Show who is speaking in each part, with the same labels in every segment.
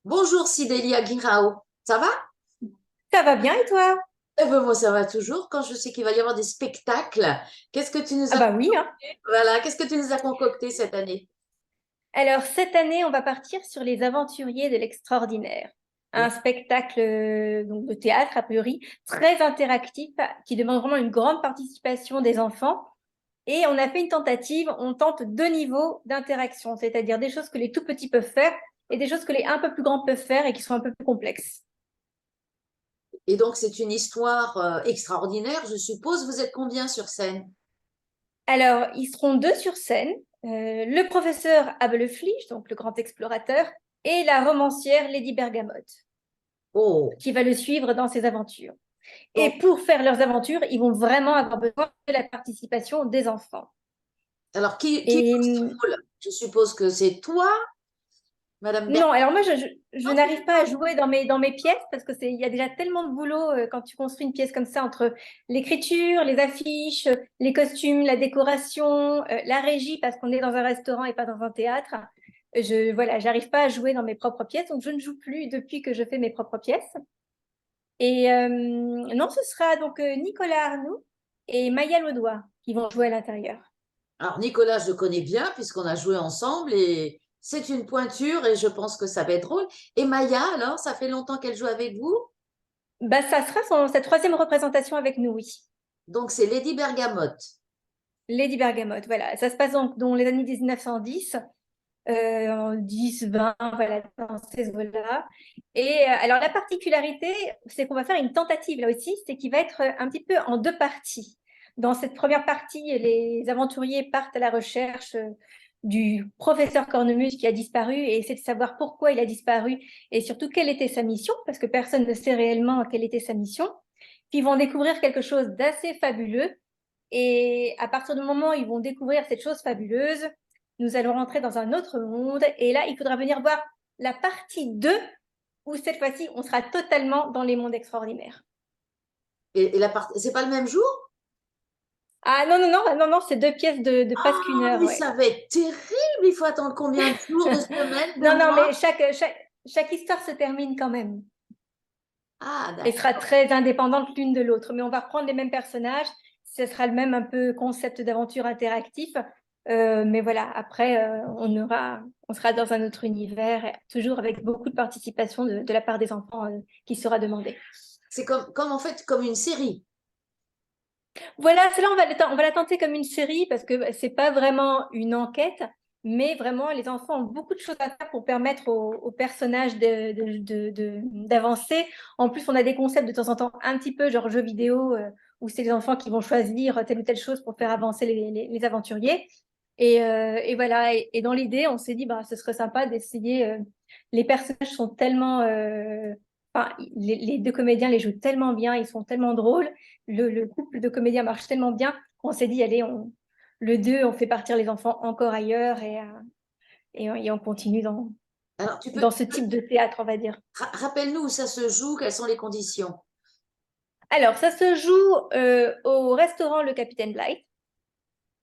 Speaker 1: Bonjour Sidélia Guirao, ça va?
Speaker 2: Ça va bien et toi?
Speaker 1: Eh ben, moi ça va toujours. Quand je sais qu'il va y avoir des spectacles, qu'est-ce que tu nous
Speaker 2: Ah
Speaker 1: as
Speaker 2: bah oui, hein.
Speaker 1: voilà, qu'est-ce que tu nous as concocté cette année?
Speaker 2: Alors cette année, on va partir sur les Aventuriers de l'extraordinaire.
Speaker 1: Oh.
Speaker 2: Un spectacle donc de théâtre a priori très interactif qui demande vraiment une grande participation des enfants. Et on a fait une tentative, on tente deux niveaux d'interaction, c'est-à-dire des choses que les tout petits peuvent faire et des choses que les un peu plus grands peuvent faire et qui sont un peu plus complexes.
Speaker 1: Et donc c'est une histoire extraordinaire, je suppose. Vous êtes combien sur scène?
Speaker 2: Alors, ils seront deux sur scène, le professeur Abeleflich, donc le grand explorateur, et la romancière Lady Bergamote,
Speaker 1: Oh,
Speaker 2: qui va le suivre dans ses aventures. Et
Speaker 1: donc
Speaker 2: pour faire leurs aventures, ils vont vraiment avoir besoin de la participation des enfants.
Speaker 1: alors qui
Speaker 2: Et
Speaker 1: joue ce rôle? Je suppose que c'est toi, Madame Ber.
Speaker 2: non, alors moi, je n'arrive pas à jouer dans mes pièces parce que il y a déjà tellement de boulot quand tu construis une pièce comme ça entre l'écriture, les affiches, les costumes, la décoration, la régie parce qu'on est dans un restaurant et pas dans un théâtre. Voilà, j'arrive pas à jouer dans mes propres pièces, donc je ne joue plus depuis que je fais mes propres pièces. Et non, ce sera donc Nicolas Arnoux et Maya Laudois qui vont jouer à l'intérieur.
Speaker 1: Alors Nicolas, je le connais bien puisqu'on a joué ensemble et c'est une pointure et je pense que ça va être drôle. Et Maya, alors, ça fait longtemps qu'elle joue avec vous?
Speaker 2: Bah, ça sera sa troisième représentation avec nous, oui.
Speaker 1: Donc c'est Lady Bergamote.
Speaker 2: Lady Bergamote, voilà. Ça se passe donc dans les années 1910, en 10, 20, voilà, dans ces eaux-là. Et alors, la particularité, c'est qu'on va faire une tentative là aussi, c'est qu'il va être un petit peu en deux parties. Dans cette première partie, les aventuriers partent à la recherche du professeur Cornemuse qui a disparu et essaient de savoir pourquoi il a disparu et surtout quelle était sa mission, parce que personne ne sait réellement quelle était sa mission. Puis ils vont découvrir quelque chose d'assez fabuleux. Et à partir du moment où ils vont découvrir cette chose fabuleuse, nous allons rentrer dans un autre monde. Et là, il faudra venir voir la partie 2 où cette fois-ci, on sera totalement dans les mondes extraordinaires.
Speaker 1: Et c'est pas le même jour?
Speaker 2: Ah non, non, non, non, non, c'est deux pièces de presque une
Speaker 1: Ah,
Speaker 2: heure,
Speaker 1: mais
Speaker 2: ouais.
Speaker 1: ça va être terrible. Il faut attendre combien de jours, de semaines, de
Speaker 2: Non, non,
Speaker 1: mois?
Speaker 2: mais chaque histoire se termine quand même
Speaker 1: Ah,
Speaker 2: et sera
Speaker 1: d'accord.
Speaker 2: très indépendante l'une de l'autre. Mais on va reprendre les mêmes personnages, ce sera le même un peu concept d'aventure interactif. Mais voilà, après, on sera dans un autre univers, toujours avec beaucoup de participation de la part des enfants qui sera demandée.
Speaker 1: C'est comme en fait, comme une série.
Speaker 2: Voilà, celle-là, on va la tenter comme une série parce que c'est pas vraiment une enquête, mais vraiment, les enfants ont beaucoup de choses à faire pour permettre aux personnages d'avancer. En plus, on a des concepts de temps en temps un petit peu genre jeux vidéo où c'est les enfants qui vont choisir telle ou telle chose pour faire avancer les aventuriers. Et voilà, et dans l'idée, on s'est dit, bah, ce serait sympa d'essayer. Les personnages sont tellement. Enfin, les deux comédiens les jouent tellement bien, ils sont tellement drôles le couple de comédiens marche tellement bien qu'on s'est dit, allez, le 2 on fait partir les enfants encore ailleurs et on continue
Speaker 1: Alors,
Speaker 2: dans ce type de théâtre, on va dire.
Speaker 1: rappelle-nous où ça se joue, quelles sont les conditions.
Speaker 2: Alors, ça se joue au restaurant Le Capitaine Bligh.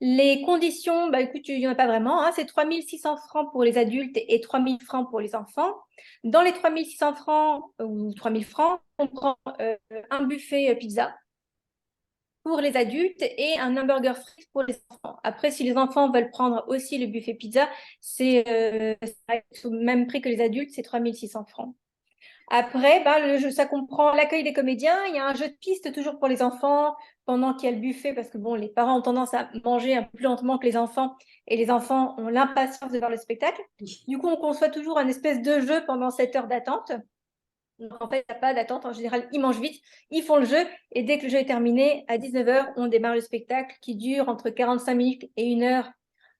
Speaker 2: Les conditions, bah, écoute, il n'y en a pas vraiment, hein, c'est 3600 francs pour les adultes et 3000 francs pour les enfants. Dans les 3600 francs ou 3000 francs, on prend un buffet pizza pour les adultes et un hamburger frit pour les enfants. Après, si les enfants veulent prendre aussi le buffet pizza, c'est au même prix que les adultes, c'est 3600 francs. Après, ben, le jeu, ça comprend l'accueil des comédiens. Il y a un jeu de piste toujours pour les enfants pendant qu'il y a le buffet parce que bon, les parents ont tendance à manger un peu plus lentement que les enfants et les enfants ont l'impatience de voir le spectacle. Du coup, on conçoit toujours un espèce de jeu pendant cette heure d'attente. Donc, en fait, il n'y a pas d'attente. En général, ils mangent vite, ils font le jeu. Et dès que le jeu est terminé, à 19h, on démarre le spectacle qui dure entre 45 minutes et 1 heure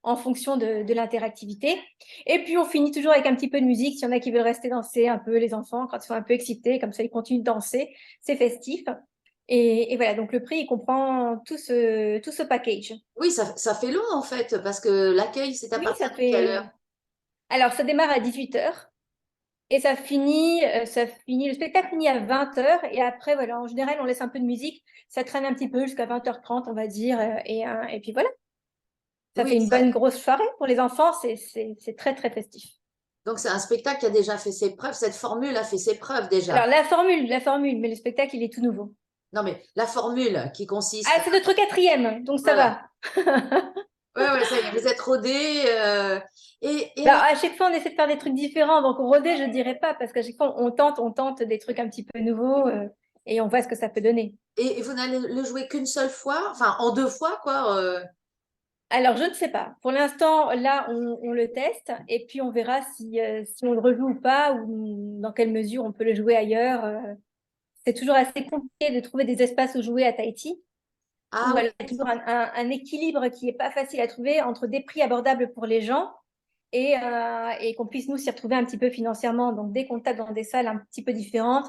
Speaker 2: en fonction de l'interactivité. Et puis, on finit toujours avec un petit peu de musique. S'il y en a qui veulent rester danser un peu, les enfants, quand ils sont un peu excités, comme ça, ils continuent de danser. C'est festif. Et voilà, donc le prix, il comprend tout ce package.
Speaker 1: Oui, ça fait long en fait, parce que l'accueil, c'est à
Speaker 2: Oui,
Speaker 1: partir
Speaker 2: ça
Speaker 1: de quelle
Speaker 2: fait.
Speaker 1: heure?
Speaker 2: Alors, ça démarre à 18h. Et le spectacle finit à 20h. Et après, voilà, en général, on laisse un peu de musique. Ça traîne un petit peu jusqu'à 20h30, on va dire. Et puis voilà, ça
Speaker 1: Oui,
Speaker 2: fait une bonne grosse soirée pour les enfants. C'est très, très festif.
Speaker 1: Donc, c'est un spectacle qui a déjà fait ses preuves. Cette formule a fait ses preuves déjà.
Speaker 2: Alors, la formule, mais le spectacle, il est tout nouveau.
Speaker 1: Non, mais la formule qui
Speaker 2: Ah,
Speaker 1: consiste
Speaker 2: c'est notre quatrième, donc ça
Speaker 1: voilà.
Speaker 2: va.
Speaker 1: Ouais, ouais, ça y est, vous êtes rodés. Et
Speaker 2: Alors,
Speaker 1: alors,
Speaker 2: à chaque fois, on essaie de faire des trucs différents. Donc, rodé, je dirais pas, parce qu'à chaque fois, on tente des trucs un petit peu nouveaux et on voit ce que ça peut donner.
Speaker 1: et vous n'allez le jouer qu'une seule fois, enfin, en deux fois, quoi.
Speaker 2: Alors, je ne sais pas. Pour l'instant, là, on le teste et puis on verra si on le rejoue ou pas ou dans quelle mesure on peut le jouer ailleurs. C'est toujours assez compliqué de trouver des espaces où jouer à Tahiti.
Speaker 1: Ah
Speaker 2: Ou
Speaker 1: oui,
Speaker 2: alors, il y a toujours un équilibre qui n'est pas facile à trouver entre des prix abordables pour les gens et qu'on puisse nous s'y retrouver un petit peu financièrement. Donc, dès qu'on tape dans des salles un petit peu différentes,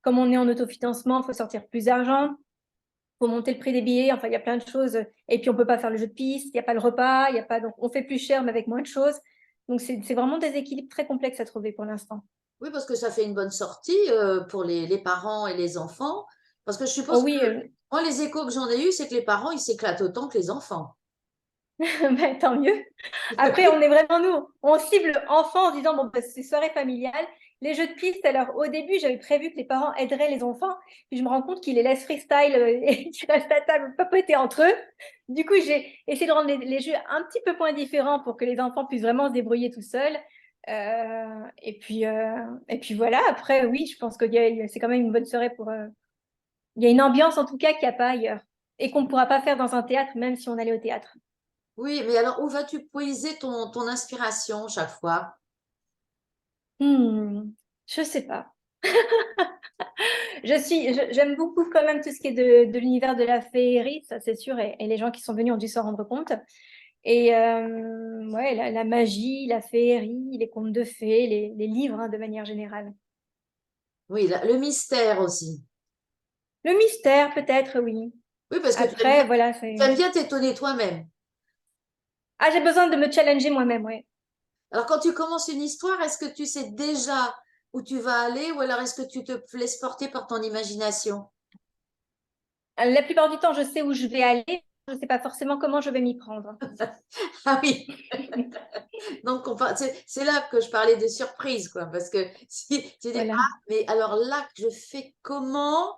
Speaker 2: comme on est en autofinancement, il faut sortir plus d'argent, il faut monter le prix des billets. Enfin, il y a plein de choses. Et puis, on ne peut pas faire le jeu de piste, il n'y a pas le repas, il y a pas... donc on fait plus cher, mais avec moins de choses. Donc, c'est vraiment des équilibres très complexes à trouver pour l'instant.
Speaker 1: oui, parce que ça fait une bonne sortie pour les parents et les enfants. Parce que je
Speaker 2: Oh
Speaker 1: suppose que
Speaker 2: oui,
Speaker 1: moi, les échos que j'en ai eus, c'est que les parents, ils s'éclatent autant que les enfants.
Speaker 2: ben, tant mieux. Après, on est vraiment nous. On cible enfants en se disant, bon, ben, c'est soirée familiale. Les jeux de piste, alors au début, j'avais prévu que les parents aideraient les enfants. Puis je me rends compte qu'ils les laissent freestyle et qu'ils restent à table papoter entre eux. Du coup, j'ai essayé de rendre les jeux un petit peu moins différents pour que les enfants puissent vraiment se débrouiller tout seuls. Et puis voilà, après, oui, je pense que c'est quand même une bonne soirée pour. Il y a une ambiance en tout cas qu'il n'y a pas ailleurs et qu'on ne pourra pas faire dans un théâtre, même si on allait au théâtre.
Speaker 1: Oui, mais alors où vas-tu puiser ton inspiration chaque fois?
Speaker 2: Je sais pas. J'aime beaucoup quand même tout ce qui est de l'univers de la féerie, ça c'est sûr, et les gens qui sont venus ont dû s'en rendre compte. Et ouais, la magie, la féerie, les contes de fées, les livres hein, de manière générale.
Speaker 1: Oui, le mystère aussi.
Speaker 2: Le mystère, peut-être, oui.
Speaker 1: Oui, parce que
Speaker 2: Après, voilà,
Speaker 1: tu aimes bien t'étonner toi-même.
Speaker 2: Ah, j'ai besoin de me challenger moi-même, ouais.
Speaker 1: Alors, quand tu commences une histoire, est-ce que tu sais déjà où tu vas aller ou alors est-ce que tu te laisses porter par ton imagination?
Speaker 2: La plupart du temps, je sais où je vais aller, je ne sais pas forcément comment je vais m'y prendre.
Speaker 1: Ah oui, donc c'est là que je parlais de surprise, quoi, parce que si tu dis,
Speaker 2: Voilà.
Speaker 1: ah, mais alors là, je fais comment?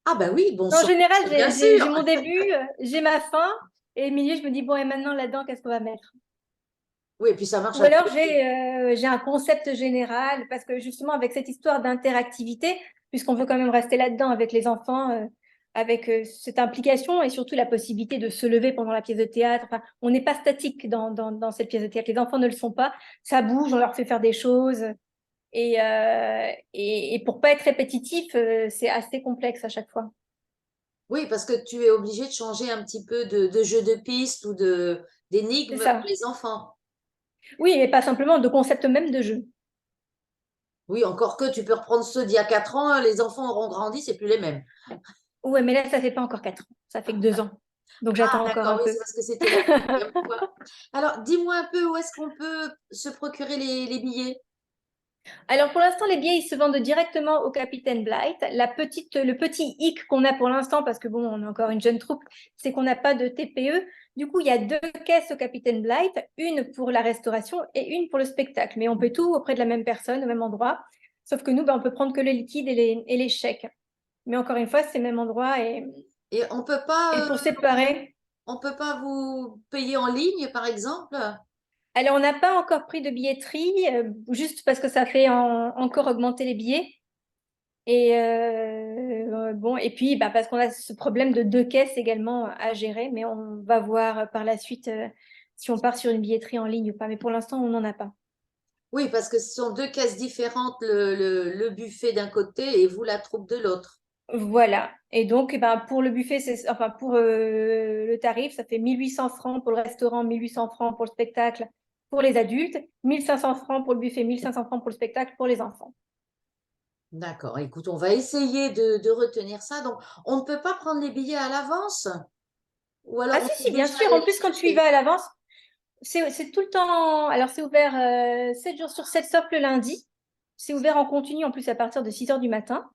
Speaker 1: Ah ben oui, bon,
Speaker 2: En général,
Speaker 1: surprise, bien
Speaker 2: j'ai
Speaker 1: sûr.
Speaker 2: mon début, j'ai ma fin, et au milieu, je me dis, bon, et maintenant, là-dedans, qu'est-ce qu'on va mettre?
Speaker 1: Oui, et puis ça marche
Speaker 2: Ou
Speaker 1: à
Speaker 2: alors,
Speaker 1: tous les coups.
Speaker 2: j'ai un concept général, parce que justement, avec cette histoire d'interactivité, puisqu'on veut quand même rester là-dedans avec les enfants, avec cette implication et surtout la possibilité de se lever pendant la pièce de théâtre. Enfin, on n'est pas statique dans cette pièce de théâtre. Les enfants ne le sont pas. Ça bouge, on leur fait faire des choses. Et pour pas être répétitif, c'est assez complexe à chaque fois.
Speaker 1: Oui, parce que tu es obligé de changer un petit peu de jeu de piste ou
Speaker 2: C'est
Speaker 1: d'énigmes pour
Speaker 2: ça.
Speaker 1: les enfants.
Speaker 2: Oui, et pas simplement de concept même de jeu.
Speaker 1: Oui, encore que tu peux reprendre ceux d'il y a 4 ans, les enfants auront grandi, c'est plus les mêmes.
Speaker 2: Ouais, mais là, ça fait pas encore 4 ans. Ça fait que 2 ans. Donc
Speaker 1: Ah,
Speaker 2: j'attends encore
Speaker 1: d'accord,
Speaker 2: un
Speaker 1: oui,
Speaker 2: peu.
Speaker 1: c'est parce que c'était la première fois. Alors, dis-moi un peu où est-ce qu'on peut se procurer les billets?
Speaker 2: Alors pour l'instant, les billets, ils se vendent directement au Capitaine Blight. Le petit hic qu'on a pour l'instant, parce que bon, on est encore une jeune troupe, c'est qu'on n'a pas de TPE. Du coup, il y a 2 caisses au Capitaine Blight, une pour la restauration et une pour le spectacle. Mais on peut tout auprès de la même personne, au même endroit. Sauf que nous, ben, on peut prendre que le liquide et les chèques. Mais encore une fois, c'est le même endroit.
Speaker 1: Et
Speaker 2: Et pour séparer,
Speaker 1: on peut pas vous payer en ligne, par exemple?
Speaker 2: alors on n'a pas encore pris de billetterie, juste parce que ça fait encore augmenter les billets. Et bon, et puis bah, parce qu'on a ce problème de 2 caisses également à gérer, mais on va voir par la suite si on part sur une billetterie en ligne ou pas. Mais pour l'instant, on n'en a pas.
Speaker 1: Oui, parce que ce sont deux caisses différentes, le buffet d'un côté et vous la troupe de l'autre.
Speaker 2: Voilà. Et donc, eh ben, pour le buffet, enfin pour le tarif, ça fait 1 800 francs pour le restaurant, 1 800 francs pour le spectacle pour les adultes, 1 500 francs pour le buffet, 1 500 francs pour le spectacle pour les enfants.
Speaker 1: D'accord. Écoute, on va essayer de retenir ça. Donc, on ne peut pas prendre les billets à l'avance ou
Speaker 2: Ah
Speaker 1: alors on
Speaker 2: si,
Speaker 1: peut
Speaker 2: si, bien
Speaker 1: déjà
Speaker 2: sûr.
Speaker 1: aller
Speaker 2: En
Speaker 1: les
Speaker 2: plus, quand tu y
Speaker 1: chercher.
Speaker 2: vas à l'avance, c'est tout le temps. Alors, c'est ouvert 7 jours sur 7, sauf le lundi. C'est ouvert en continu, en plus, à partir de 6 heures du matin.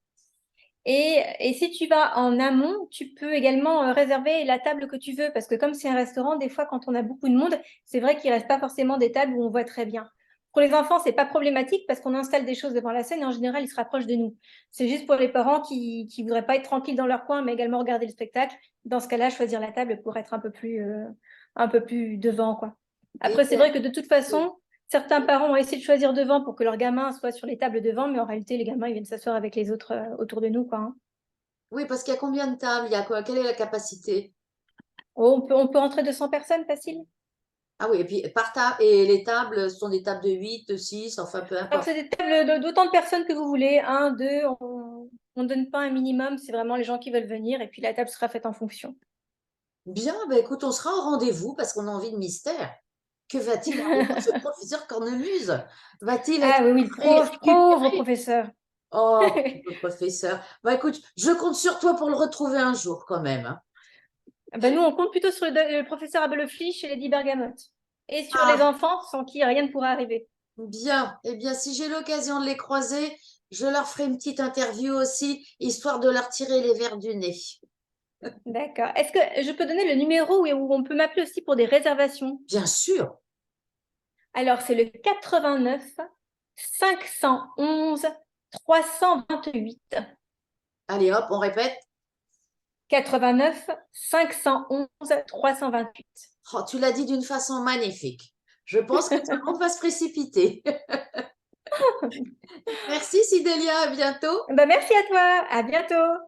Speaker 2: Et si tu vas en amont, tu peux également réserver la table que tu veux. Parce que comme c'est un restaurant, des fois, quand on a beaucoup de monde, c'est vrai qu'il ne reste pas forcément des tables où on voit très bien. Pour les enfants, c'est pas problématique parce qu'on installe des choses devant la scène et en général, ils se rapprochent de nous. C'est juste pour les parents qui voudraient pas être tranquilles dans leur coin, mais également regarder le spectacle. Dans ce cas-là, choisir la table pour être un peu plus devant, quoi.
Speaker 1: Et
Speaker 2: Après, c'est vrai que de toute façon, certains parents ont essayé de choisir devant pour que leurs gamins soient sur les tables devant, mais en réalité, les gamins, ils viennent s'asseoir avec les autres autour de nous, quoi, hein.
Speaker 1: oui, parce qu'il y a combien de tables? Il y a quoi? Quelle est la capacité?
Speaker 2: Oh, on peut rentrer 200 personnes, facile.
Speaker 1: Ah oui, et puis par table, et les tables sont des tables de 8, de 6, enfin peu
Speaker 2: Alors,
Speaker 1: importe.
Speaker 2: c'est des tables d'autant de personnes que vous voulez. Un, deux, on ne donne pas un minimum, c'est vraiment les gens qui veulent venir et puis la table sera faite en fonction.
Speaker 1: Bien, ben écoute, on sera au rendez-vous parce qu'on a envie de mystère. Que va-t-il arriver à ce professeur Cornemuse? Va-t-il être
Speaker 2: Ah oui, oui, le pauvre
Speaker 1: récupéré?
Speaker 2: professeur.
Speaker 1: Oh, le professeur. Bah écoute, je compte sur toi pour le retrouver un jour quand même, hein.
Speaker 2: Ah ben, nous, on compte plutôt sur le professeur Abeloflisch et Lady Bergamote. Et sur les
Speaker 1: Ah,
Speaker 2: enfants, sans qui rien ne pourra arriver.
Speaker 1: bien. Eh bien, si j'ai l'occasion de les croiser, je leur ferai une petite interview aussi, histoire de leur tirer les vers du nez.
Speaker 2: D'accord. Est-ce que je peux donner le numéro où on peut m'appeler aussi pour des réservations?
Speaker 1: Bien sûr.
Speaker 2: Alors, c'est le 89 511 328.
Speaker 1: Allez hop, on répète.
Speaker 2: 89 511 328.
Speaker 1: Oh, tu l'as dit d'une façon magnifique. Je pense que tout le monde va se précipiter. Merci Sidélia, à bientôt.
Speaker 2: Ben, merci à toi. À bientôt.